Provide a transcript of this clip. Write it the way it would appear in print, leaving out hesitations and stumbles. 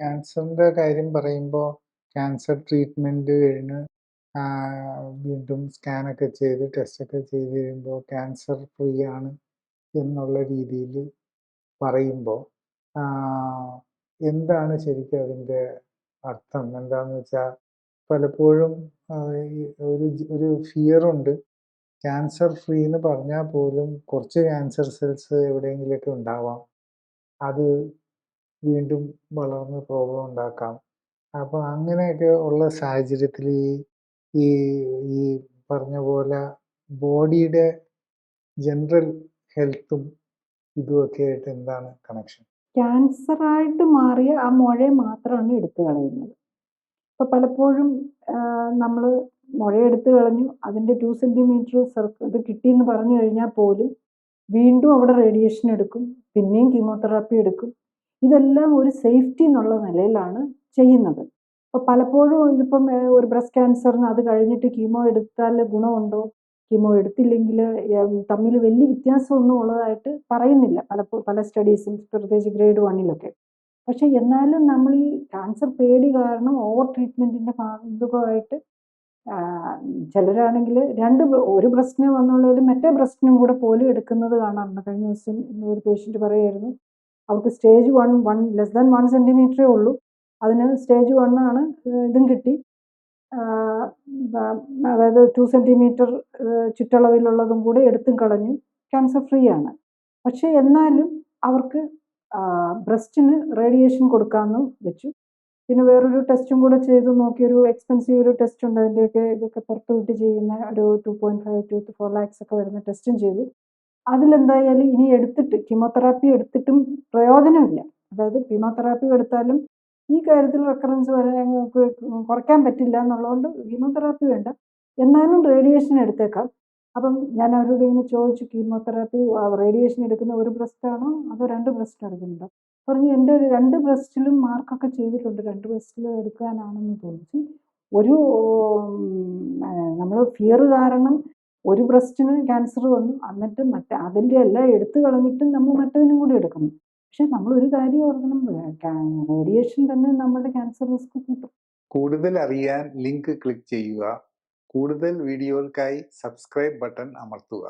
ക്യാൻസറിൻ്റെ കാര്യം പറയുമ്പോൾ ക്യാൻസർ ട്രീറ്റ്മെൻറ്റ് കഴിഞ്ഞ് വീണ്ടും സ്കാനൊക്കെ ചെയ്ത് ടെസ്റ്റൊക്കെ ചെയ്ത് കഴിയുമ്പോൾ ക്യാൻസർ ഫ്രീ ആണ് എന്നുള്ള രീതിയിൽ പറയുമ്പോൾ എന്താണ് ശരിക്കും അതിൻ്റെ അർത്ഥം? എന്താണെന്ന് വെച്ചാൽ പലപ്പോഴും ഒരു ഫിയറുണ്ട്. ക്യാൻസർ ഫ്രീ എന്ന് പറഞ്ഞാൽ പോലും കുറച്ച് ക്യാൻസർ സെൽസ് എവിടെയെങ്കിലുമൊക്കെ ഉണ്ടാവാം. അത് വീണ്ടും വളർന്ന് പ്രോബ്ലം ഉണ്ടാക്കാം. അപ്പോൾ അങ്ങനെയൊക്കെ ഉള്ള സാഹചര്യത്തിൽ ഈ ഈ പറഞ്ഞ പോലെ ബോഡിയുടെ ജനറൽ ഹെൽത്തും ഇതുമൊക്കെ ആയിട്ട് എന്താണ് കണക്ഷൻ? ക്യാൻസറായിട്ട് മാറിയ ആ മുഴയെ മാത്രമാണ് എടുത്തു കളയുന്നത്. ഇപ്പോൾ പലപ്പോഴും നമ്മൾ മുഴയെടുത്ത് കളഞ്ഞു, അതിൻ്റെ 2 സെൻറ്റിമീറ്റർ ഇത് കിട്ടിയെന്ന് പറഞ്ഞു കഴിഞ്ഞാൽ പോലും വീണ്ടും അവിടെ റേഡിയേഷൻ എടുക്കും, പിന്നെയും കീമോതെറാപ്പി എടുക്കും. ഇതെല്ലാം ഒരു സേഫ്റ്റി എന്നുള്ള നിലയിലാണ് ചെയ്യുന്നത്. അപ്പോൾ പലപ്പോഴും ഇതിപ്പം ഒരു ബ്രസ്റ്റ് ക്യാൻസറിന് അത് കഴിഞ്ഞിട്ട് കീമോ എടുത്താൽ ഗുണമുണ്ടോ, കീമോ എടുത്തില്ലെങ്കിൽ തമ്മിൽ വലിയ വ്യത്യാസമൊന്നും ഉള്ളതായിട്ട് പറയുന്നില്ല പല സ്റ്റഡീസും, പ്രത്യേകിച്ച് ഗ്രേഡ് 1-ലൊക്കെ. പക്ഷെ എന്നാലും നമ്മൾ ഈ ക്യാൻസർ പേടി കാരണം ഓവർ ട്രീറ്റ്മെൻറ്റിൻ്റെ ഭാഗമായിട്ട് ചിലരാണെങ്കിൽ ഒരു ബ്രസ്റ്റിന് വന്നുള്ളതിൽ മറ്റേ ബ്രസ്റ്റിനും കൂടെ പോലും എടുക്കുന്നത് കാണാറുണ്ട്. കഴിഞ്ഞ ദിവസം ഒരു പേഷ്യൻറ്റ് പറയുമായിരുന്നു, അവർക്ക് സ്റ്റേജ് 1 ലെസ് ദാൻ 1 സെൻറ്റിമീറ്ററേ ഉള്ളൂ, അതിന് സ്റ്റേജ് 1 ആണ്, ഇതും കിട്ടി, അതായത് 2 സെൻറ്റിമീറ്റർ ചുറ്റളവിലുള്ളതും കൂടെ എടുത്തും കളഞ്ഞു, ക്യാൻസർ ഫ്രീ ആണ്. പക്ഷെ എന്നാലും അവർക്ക് ബ്രസ്റ്റിന് റേഡിയേഷൻ കൊടുക്കാമെന്ന് വെച്ചു. പിന്നെ വേറൊരു ടെസ്റ്റും കൂടെ ചെയ്ത് നോക്കി, ഒരു എക്സ്പെൻസീവ് ഒരു ടെസ്റ്റ് ഉണ്ട്, ഇതൊക്കെ പുറത്ത് വിട്ട് ചെയ്യുന്ന ഒരു 2.5 to 4 lakhs ഒക്കെ വരുന്ന ടെസ്റ്റും ചെയ്തു. അതിലെന്തായാലും ഇനി എടുത്തിട്ട് കീമോതെറാപ്പി എടുത്തിട്ടും പ്രയോജനമില്ല. അതായത് കീമോതെറാപ്പി എടുത്താലും ഈ കാര്യത്തിൽ റെക്കറൻസ് കുറയ്ക്കാൻ പറ്റില്ല എന്നുള്ളതുകൊണ്ട് കീമോതെറാപ്പി വേണ്ട, എന്നാലും റേഡിയേഷൻ എടുത്തേക്കാം. അപ്പം ഞാൻ അവരോട് ഇങ്ങനെ ചോദിച്ചു, കീമോതെറാപ്പി റേഡിയേഷൻ എടുക്കുന്ന ഒരു ബ്രസ്റ്റാണോ അതോ 2 ബ്രസ്റ്റ് എടുക്കുന്നുണ്ടോ? പറഞ്ഞു എൻ്റെ 2 ബ്രസ്റ്റിലും മാർക്കൊക്കെ ചെയ്തിട്ടുണ്ട്, 2 ബ്രസ്റ്റിലും എടുക്കാനാണെന്ന് തോന്നി. ഒരു നമ്മൾ ഫിയർ കാരണം ഒരു ബ്രസ്റ്റിന് ക്യാൻസർ വന്നു, എന്നിട്ട് അതിൻ്റെ എല്ലാം എടുത്തു കളഞ്ഞിട്ടും നമ്മൾ മറ്റതിനും കൂടി എടുക്കുന്നു. പക്ഷെ നമ്മൾ ഒരു കാര്യം ഓർക്കണം, റേഡിയേഷൻ തന്നെ നമ്മുടെ ക്യാൻസർ റിസ്ക് കൂട്ടും. കൂടുതൽ അറിയാൻ ലിങ്ക് ക്ലിക്ക് ചെയ്യുക. കൂടുതൽ വീഡിയോകൾക്കായി സബ്സ്ക്രൈബ് ബട്ടൺ അമർത്തുക.